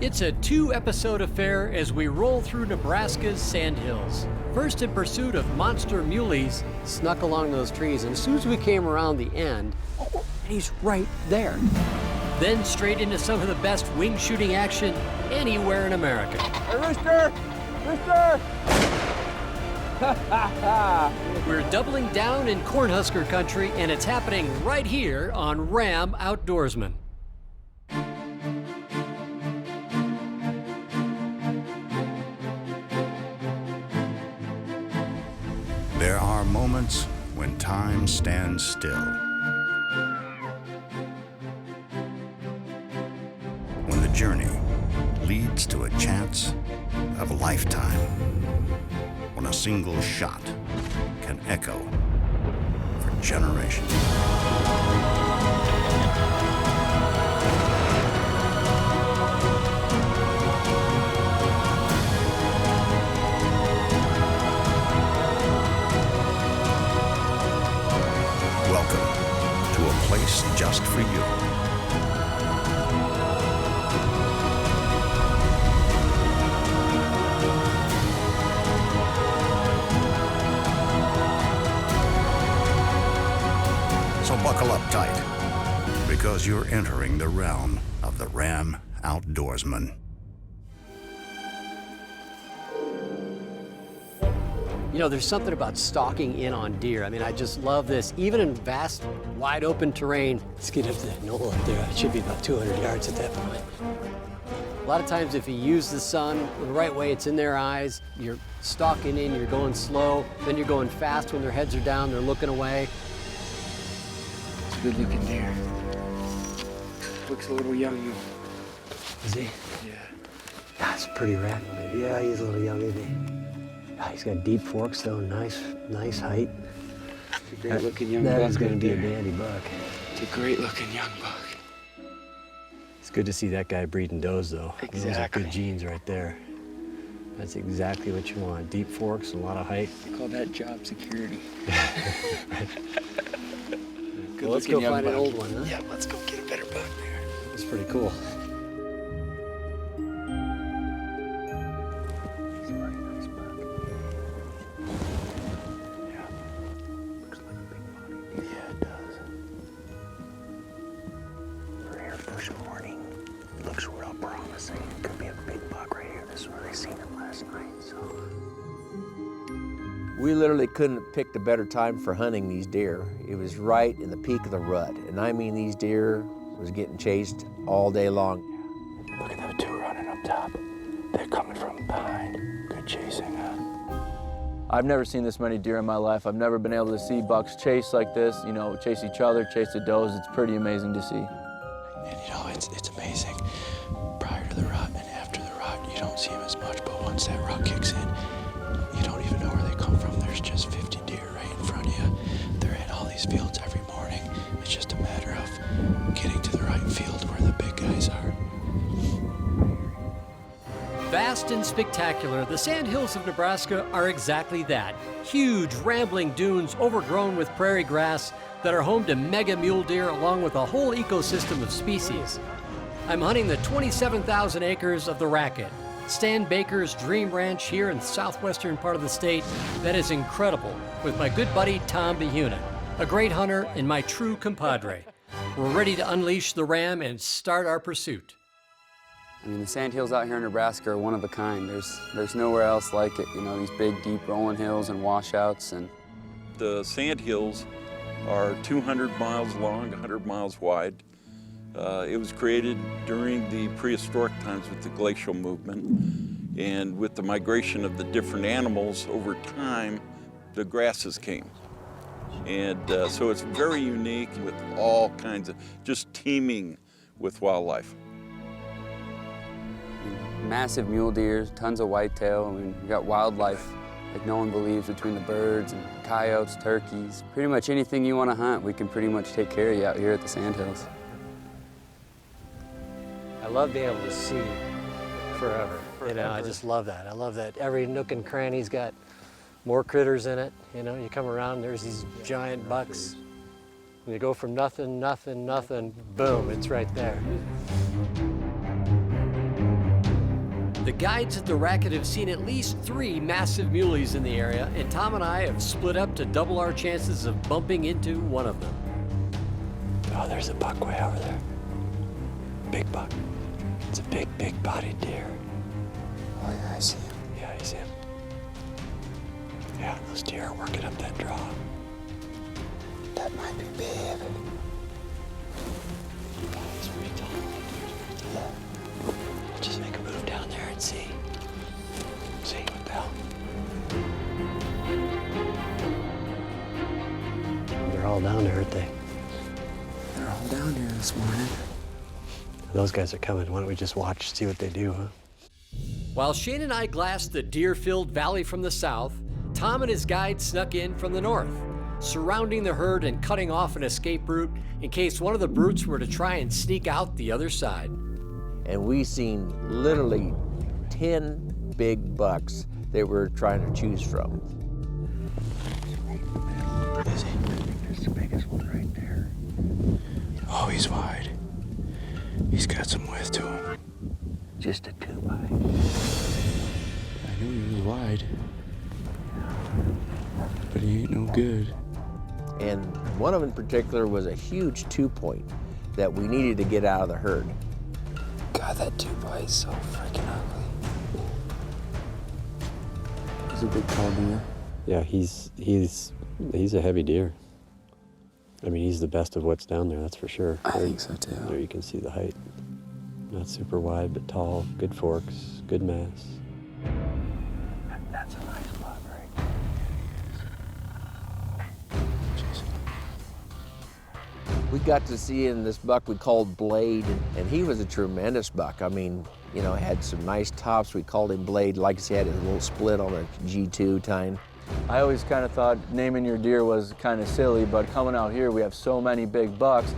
It's a 2-episode affair as we roll through Nebraska's Sandhills. First in pursuit of monster muleys, snuck along those trees, and as soon as we came around the end, he's right there. Then straight into some of the best wing shooting action anywhere in America. Hey, Rooster! Rooster! We're doubling down in Cornhusker country, and it's happening right here on Ram Outdoorsman. There are moments when time stands still. When the journey leads to a chance of a lifetime. When a single shot can echo for generations. Welcome to a place just for you. So buckle up tight, because you're entering the realm of the Ram Outdoorsman. You know, there's something about stalking in on deer. I mean, I just love this. Even in vast, wide open terrain. Let's get up to that knoll up there. It should be about 200 yards at that point. A lot of times if you use the sun the right way, it's in their eyes. You're stalking in, you're going slow, then you're going fast when their heads are down, they're looking away. It's a good-looking deer. Looks a little young. Is he? Yeah. That's pretty rad. Yeah, he's a little young, isn't he? He's got deep forks, though. Nice height. It's a great-looking young buck. That is going to be a dandy buck. It's a great-looking young buck. It's good to see that guy breeding does, though. Exactly. Those are good genes right there. That's exactly what you want. Deep forks, a lot of height. They call that job security. Well, let's go find an old one, huh? Yeah, let's go get a better buck there. That's pretty cool. We literally couldn't have picked a better time for hunting these deer. It was right in the peak of the rut. And I mean, these deer was getting chased all day long. Look at those two running up top. They're coming from behind. Good chasing, huh? I've never seen this many deer in my life. I've never been able to see bucks chase like this, you know, chase each other, chase the does. It's pretty amazing to see. And you know, it's amazing. Prior to the rut and after the rut, you don't see them as much, but once that rut kicks in, you don't even know where they come from. There's just 50 deer right in front of you. They're in all these fields every morning. It's just a matter of getting to the right field where the big guys are. Vast and spectacular, the Sandhills of Nebraska are exactly that. Huge, rambling dunes overgrown with prairie grass that are home to mega mule deer along with a whole ecosystem of species. I'm hunting the 27,000 acres of the Rackett, Stan Baker's dream ranch here in the southwestern part of the state that is incredible, with my good buddy Tom Behuna, a great hunter and my true compadre. We're ready to unleash the ram and start our pursuit. I mean, the sandhills out here in Nebraska are one of a kind. There's nowhere else like it. You know, these big, deep rolling hills and washouts. And the sandhills are 200 miles long, 100 miles wide. It was created during the prehistoric times with the glacial movement. And with the migration of the different animals over time, the grasses came. And so it's very unique with all kinds of, just teeming with wildlife. massive mule deer, tons of whitetail. I mean, we got wildlife like no one believes between the birds and coyotes, turkeys. Pretty much anything you want to hunt, we can pretty much take care of you out here at the Sandhills. I love being able to see forever. You know, I just love that. I love that every nook and cranny's got more critters in it. You know, you come around, there's these giant bucks. And you go from nothing, nothing, nothing, boom, it's right there. The guides at the Rackett have seen at least 3 massive muleys in the area, and Tom and I have split up to double our chances of bumping into one of them. Oh, there's a buck way over there. Big buck. It's a big, big-bodied deer. Oh yeah, I see him. Yeah, I see him. Yeah, those deer are working up that draw. That might be Babe. It's pretty tall. Yeah. We'll just make a move down there and see. See what the hell. They're all down there, aren't they? They're all down here this morning. Those guys are coming. Why don't we just watch, see what they do, huh? While Shane and I glassed the deer-filled valley from the south, Tom and his guide snuck in from the north, surrounding the herd and cutting off an escape route in case one of the brutes were to try and sneak out the other side. And we seen literally 10 big bucks that we're trying to choose from. Is he? There's the biggest one right there. Oh, he's wide. He's got some width to him. Just a 2-by. I knew he was wide. But he ain't no good. And one of them in particular was a huge 2-point that we needed to get out of the herd. God, that 2-by is so freaking ugly. He's a big tall deer. Yeah, he's a heavy deer. I mean, he's the best of what's down there, that's for sure. I think so too. There you can see the height. Not super wide, but tall, good forks, good mass. That's a nice spot right We got to see in this buck we called Blade, and he was a tremendous buck. I mean, you know, had some nice tops. We called him Blade, like I said, he had a little split on a G2 tine. I always kind of thought naming your deer was kind of silly, but coming out here, we have so many big bucks.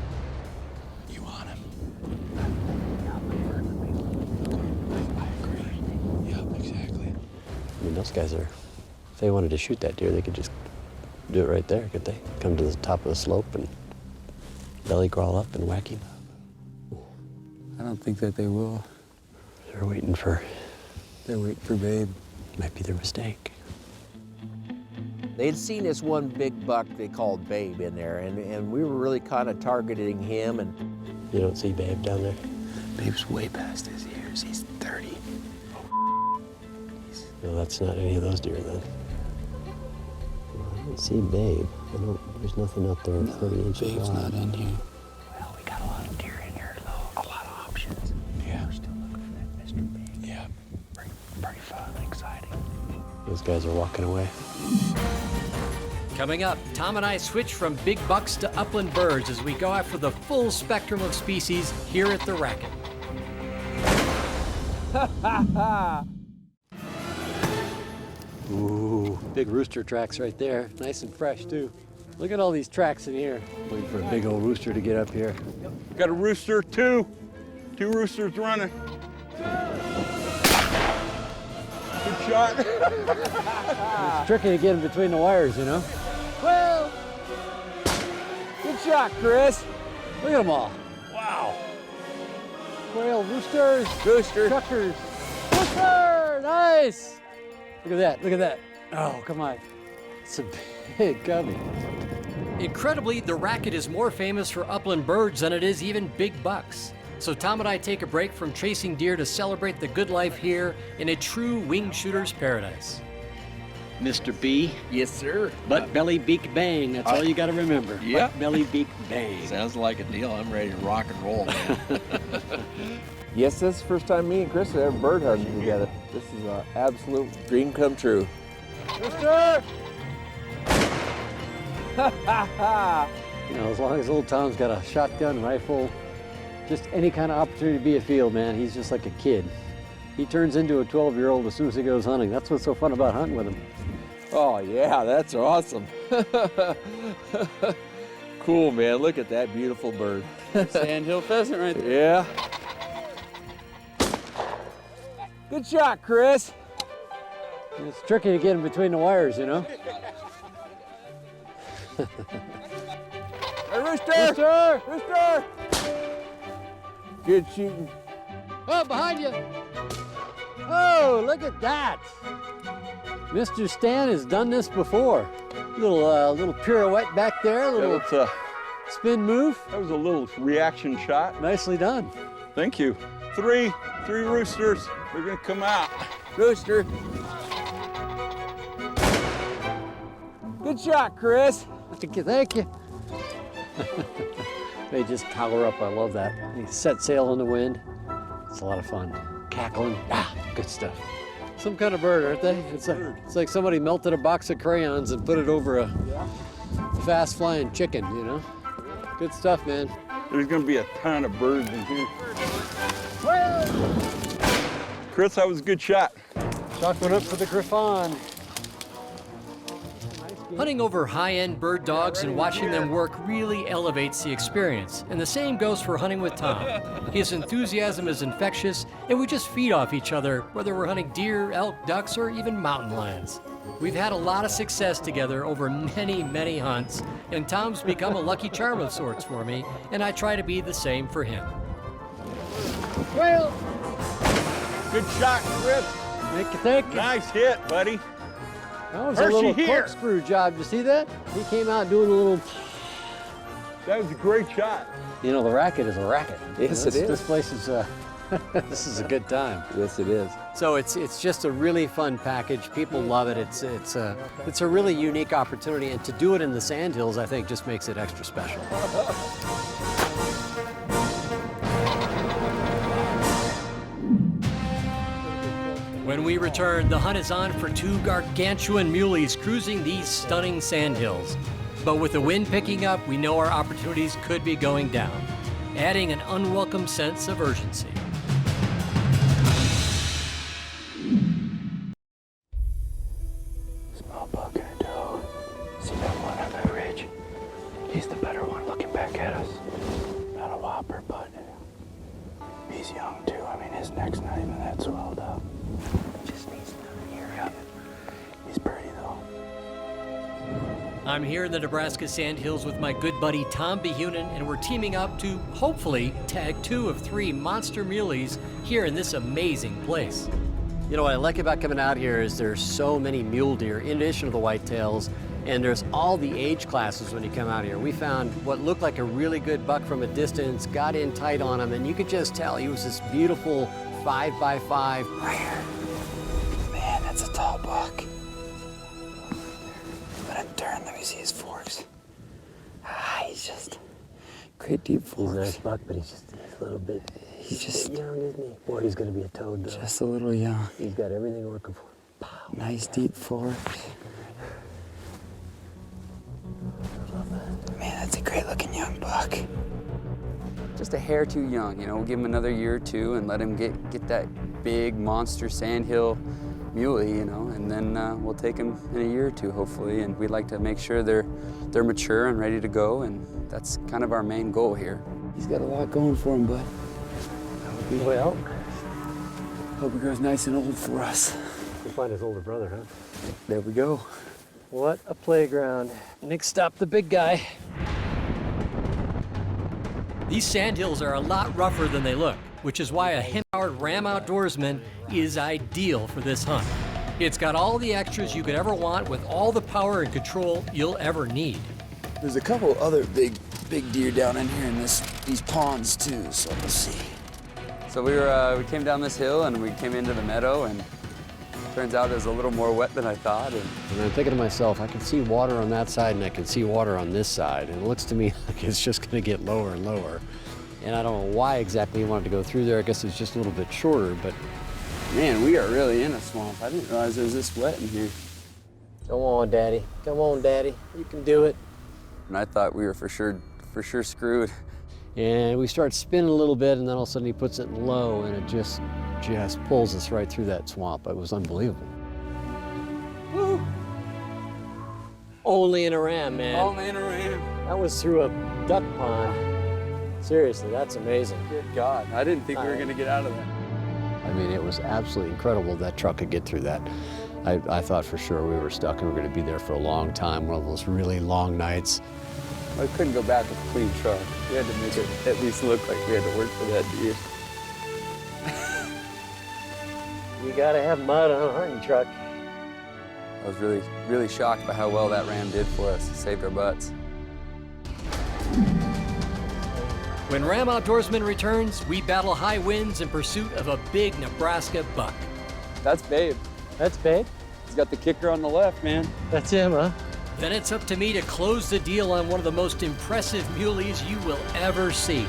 You want him? I agree. Yep, exactly. I mean, those guys are, if they wanted to shoot that deer, they could just do it right there, could they? Come to the top of the slope and belly crawl up and whack him. I don't think that they will. They're waiting for, They're waiting for Babe. might be their mistake. They'd seen this one big buck they called Babe in there, and we were really kind of targeting him. And You don't see Babe down there? Babe's way past his ears. He's 30. No, that's not any of those deer then. Well, I don't see Babe. There's nothing out there 30 inches Babe's wide. not in here. Well, we got a lot of deer in here, though. A lot of options. Yeah. We're still looking for that Mr. Big. Yeah. Pretty fun, exciting. Those guys are walking away. Coming up, Tom and I switch from big bucks to upland birds as we go after the full spectrum of species here at the Rackett. Ooh, big rooster tracks right there. Nice and fresh, too. Look at all these tracks in here. Waiting for a big old rooster to get up here. Got a rooster, two roosters running. Good shot. It's tricky to get in between the wires, you know? well, good shot, Chris. Look at them all. Wow. Quail, roosters, Rooster. chuckers. Rooster! Nice! Look at that, look at that. Oh, come on. It's a big cubby. Incredibly, the Rackett is more famous for upland birds than it is even big bucks. So Tom and I take a break from chasing deer to celebrate the good life here in a true wing shooter's paradise. Mr. B, Yes, sir. butt, belly, beak, bang. That's all you got to remember. Yep. Butt, belly, beak, bang. Sounds like a deal. I'm ready to rock and roll, man. Yes, this is the first time me and Chris have ever bird hunting together. This is an absolute dream come true. Rooster! You know, as long as old Tom's got a shotgun, rifle, just any kind of opportunity to be afield, man, he's just like a kid. He turns into a 12-year-old as soon as he goes hunting. That's what's so fun about hunting with him. Oh, yeah, that's awesome. Cool, man. Look at that beautiful bird. Sandhill pheasant right there. Yeah. Good shot, Chris. It's tricky to get in between the wires, you know? Hey, Rooster! Rooster! Rooster! Good shooting. Oh, behind you! Oh, look at that. Mr. Stan has done this before. Little pirouette back there, little spin move. That was a little reaction shot. Nicely done. Thank you. Three roosters. They're gonna come out. Rooster. Good shot, Chris. Thank you, thank you. They just tower up, I love that. They set sail in the wind. It's a lot of fun. Cackling, good stuff. Some kind of bird, aren't they? It's like somebody melted a box of crayons and put it over a fast-flying chicken, you know? Good stuff, man. There's gonna be a ton of birds in here. Chris, that was a good shot. Chalk one up for the Griffon. Hunting over high-end bird dogs and watching them work really elevates the experience. And the same goes for hunting with Tom. His enthusiasm is infectious, and we just feed off each other, whether we're hunting deer, elk, ducks, or even mountain lions. We've had a lot of success together over many, many hunts, and Tom's become a lucky charm of sorts for me, and I try to be the same for him. Well, Good shot, Chris. thank you. Nice hit, buddy. That was a little corkscrew job. You see that? He came out doing a little. That was a great shot. You know, the racket is a racket. Yes, it is. This place is. This is a good time. Yes, it is. So it's just a really fun package. People love it. It's a really unique opportunity, and to do it in the Sandhills, I think, just makes it extra special. When we return, the hunt is on for two gargantuan muleys cruising these stunning Sandhills. But with the wind picking up, we know our opportunities could be going down, adding an unwelcome sense of urgency. Small buck and a doe. See that one on that ridge? He's the better one looking back at us. Not a whopper, but he's young too. I mean, his neck's not even that swelled up. Just needs another year. Yep. He's pretty though. I'm here in the Nebraska Sandhills with my good buddy Tom Behunin, and we're teaming up to hopefully tag 2 of 3 monster muleys here in this amazing place. You know what I like about coming out here is there's so many mule deer in addition to the whitetails, and there's all the age classes when you come out here. We found what looked like a really good buck from a distance, got in tight on him, and you could just tell he was this beautiful 5x5. Man, that's a tall buck. Let him turn. Let me see his forks. He's just great deep forks. He's a nice buck, but he's just a little bit. He's just young, isn't he? Boy, he's gonna be a toad though. just a little young. He's got everything working for him. Pow. Nice deep forks. Man, that's a great looking young buck. Just a hair too young, you know. We'll give him another year or two and let him get that big monster sandhill muley, you know, and then we'll take them in a year or two, hopefully. And we'd like to make sure they're mature and ready to go, and that's kind of our main goal here. He's got a lot going for him, bud. Well, Hope he grows nice and old for us. we'll find his older brother, huh? There we go. What a playground. Next up, the big guy. These Sandhills are a lot rougher than they look, which is why a hemp-powered Ram Outdoorsman is ideal for this hunt. It's got all the extras you could ever want with all the power and control you'll ever need. There's a couple other big deer down in here in these ponds too, so we'll see. So we came down this hill and we came into the meadow, and turns out it was a little more wet than I thought. And I'm thinking to myself, I can see water on that side and I can see water on this side. And it looks to me like it's just gonna get lower and lower. And I don't know why exactly you wanted to go through there. I guess it's just a little bit shorter, but. man, we are really in a swamp. I didn't realize it was this wet in here. Come on, Daddy. Come on, Daddy. You can do it. And I thought we were for sure screwed. And we start spinning a little bit, and then all of a sudden he puts it in low, and it just pulls us right through that swamp. It was unbelievable. Woo! Only in a Ram, man. Only in a Ram. That was through a duck pond. Seriously, that's amazing. Good God, I didn't think we were gonna get out of that. I mean, it was absolutely incredible that truck could get through that. I thought for sure we were stuck and we were going to be there for a long time, one of those really long nights. I couldn't go back with a clean truck. We had to make it at least look like we had to work for that deer. You gotta have mud on a hunting truck. I was really, really shocked by how well that ram did for us. It saved our butts. When Ram Outdoorsman returns, we battle high winds in pursuit of a big Nebraska buck. That's Babe. That's Babe. He's got the kicker on the left, man. That's him, huh? Then it's up to me to close the deal on one of the most impressive muleys you will ever see.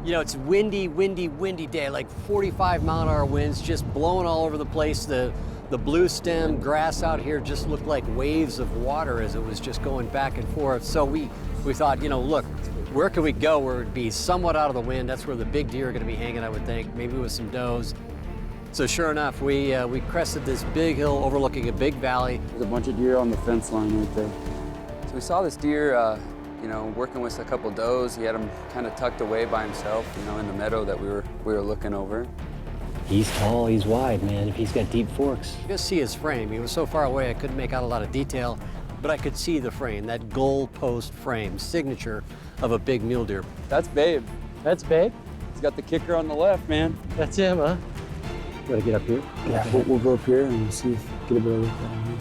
You know, it's windy, windy, windy day, like 45-mile-an-hour winds just blowing all over the place. The blue stem grass out here just looked like waves of water as it was just going back and forth. So we thought, you know, look, where can we go where it would be somewhat out of the wind? That's where the big deer are going to be hanging, I would think, maybe with some does. So sure enough, we crested this big hill overlooking a big valley. There's a bunch of deer on the fence line right there. So we saw this deer, you know, working with a couple does. He had him kind of tucked away by himself, you know, in the meadow that we were looking over. He's tall, he's wide, man. If he's got deep forks. You could see his frame. He was so far away I couldn't make out a lot of detail, but I could see the frame, that goal post frame, signature of a big mule deer. That's Babe. That's Babe. He's got the kicker on the left, man. That's him, huh? Gotta get up here. Yeah, we'll go up here and see if get a better look at him.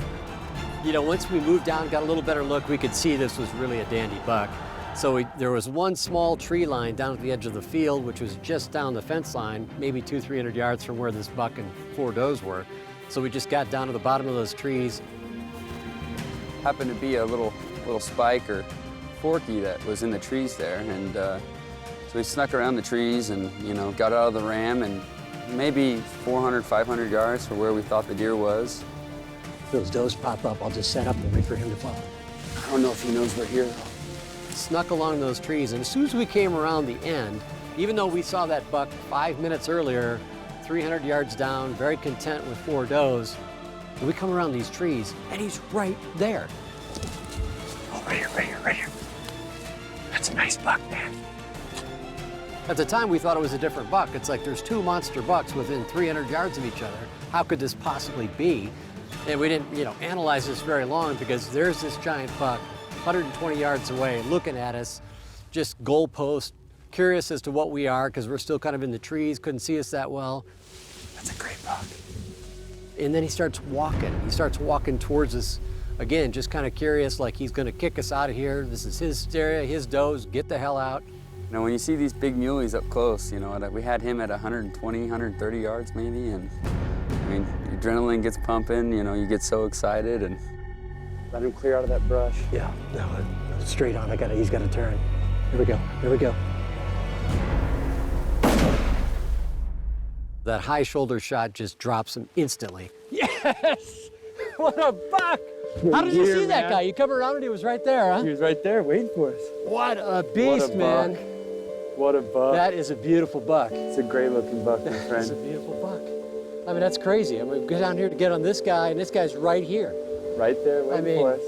You know, once we moved down, got a little better look, we could see this was really a dandy buck. So there was one small tree line down at the edge of the field, which was just down the fence line, maybe 200-300 yards from where this buck and 4 does were. So we just got down to the bottom of those trees. Happened to be a little spike or forky that was in the trees there, and so we snuck around the trees and, you know, got out of the ram and maybe 400, 500 yards from where we thought the deer was. If those does pop up, I'll just set up and wait for him to follow. I don't know if he knows we're here. Snuck along those trees, and as soon as we came around the end, even though we saw that buck 5 minutes earlier, 300 yards down, very content with 4 does, we come around these trees, and he's right there. Oh, right here, right here, right here. That's a nice buck, man. At the time, we thought it was a different buck. It's like there's 2 monster bucks within 300 yards of each other. How could this possibly be? And we didn't, you know, analyze this very long because there's this giant buck 120 yards away looking at us, just goalpost, curious as to what we are because we're still kind of in the trees, couldn't see us that well. That's a great buck. And then he starts walking. He starts walking towards us. Again, just kind of curious, like he's gonna kick us out of here. This is his area, his does, get the hell out. You know, when you see these big muleys up close, you know, we had him at 120, 130 yards maybe, and I mean, your adrenaline gets pumping, you know, you get so excited, and let him clear out of that brush. Yeah, no, straight on. He's got to turn. Here we go, here we go. That high shoulder shot just drops him instantly. Yes! What a buck! How did you see that guy? You come around and he was right there, huh? He was right there waiting for us. What a beast, man. What a buck. That is a beautiful buck. It's a great looking buck, my friend. It's a beautiful buck. I mean, that's crazy. I mean, we go down here to get on this guy, and this guy's right here. Right there waiting for us.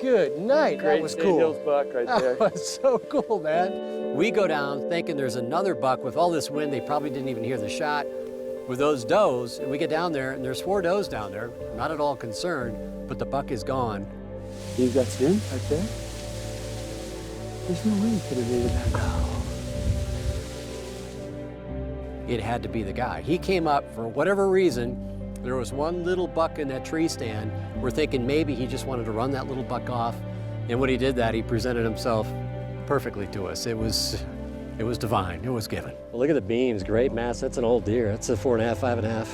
Good night. That was cool. Sandhills buck right there. That was so cool, man. We go down thinking there's another buck. With all this wind, they probably didn't even hear the shot. With those does, and we get down there, and there's 4 does down there, not at all concerned, but the buck is gone. You got him right there? There's no way he could have made it that. It had to be the guy. He came up for whatever reason. There was one little buck in that tree stand. We're thinking maybe he just wanted to run that little buck off. And when he did that, he presented himself perfectly to us. It was divine. It was given. Well, look at the beams. Great mass. That's an old deer. That's a 4.5, 5.5.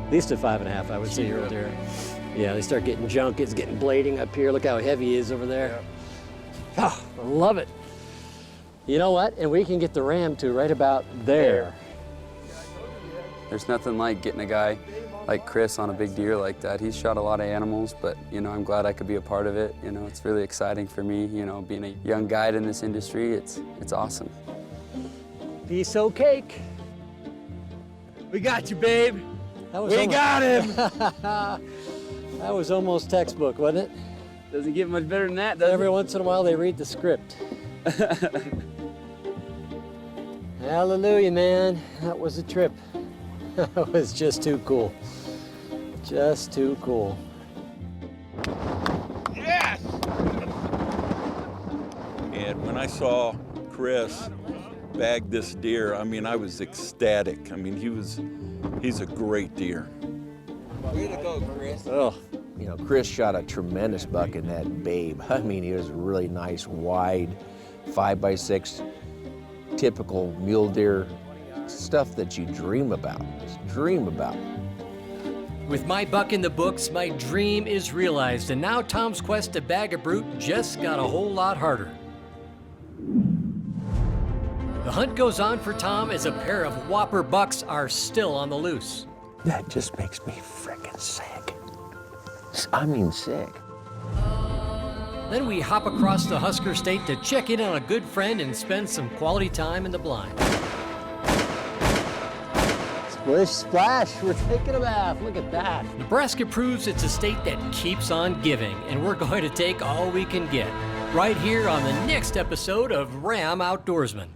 At least a 5.5, I would say, year old deer. Yeah, they start getting junk. It's getting blading up here. Look how heavy he is over there. Yeah. Oh, I love it. You know what? And we can get the ram to right about there. There's nothing like getting a guy like Chris on a big deer like that. He's shot a lot of animals, but, you know, I'm glad I could be a part of it. You know, it's really exciting for me, you know, being a young guide in this industry. It's awesome. Piece of cake. We got you, babe. We got him. That was almost textbook, wasn't it? Doesn't get much better than that, does Every once in a while, they read the script. Hallelujah, man. That was a trip. That was just too cool. Just too cool. Yes! And when I saw Chris bagged this deer, I mean, I was ecstatic. I mean, he's a great deer. Way to go, Chris. Oh, You know, Chris shot a tremendous buck in that Babe. I mean, he was a really nice, wide, 5x6, typical mule deer, stuff that you dream about. Just dream about. With my buck in the books, my dream is realized, and now Tom's quest to bag a brute just got a whole lot harder. The hunt goes on for Tom as a pair of whopper bucks are still on the loose. That just makes me frickin' sick. I mean, sick. Then we hop across the Husker State to check in on a good friend and spend some quality time in the blind. splish splash, we're taking a bath. Look at that. Nebraska proves it's a state that keeps on giving, and we're going to take all we can get. Right here on the next episode of Ram Outdoorsman.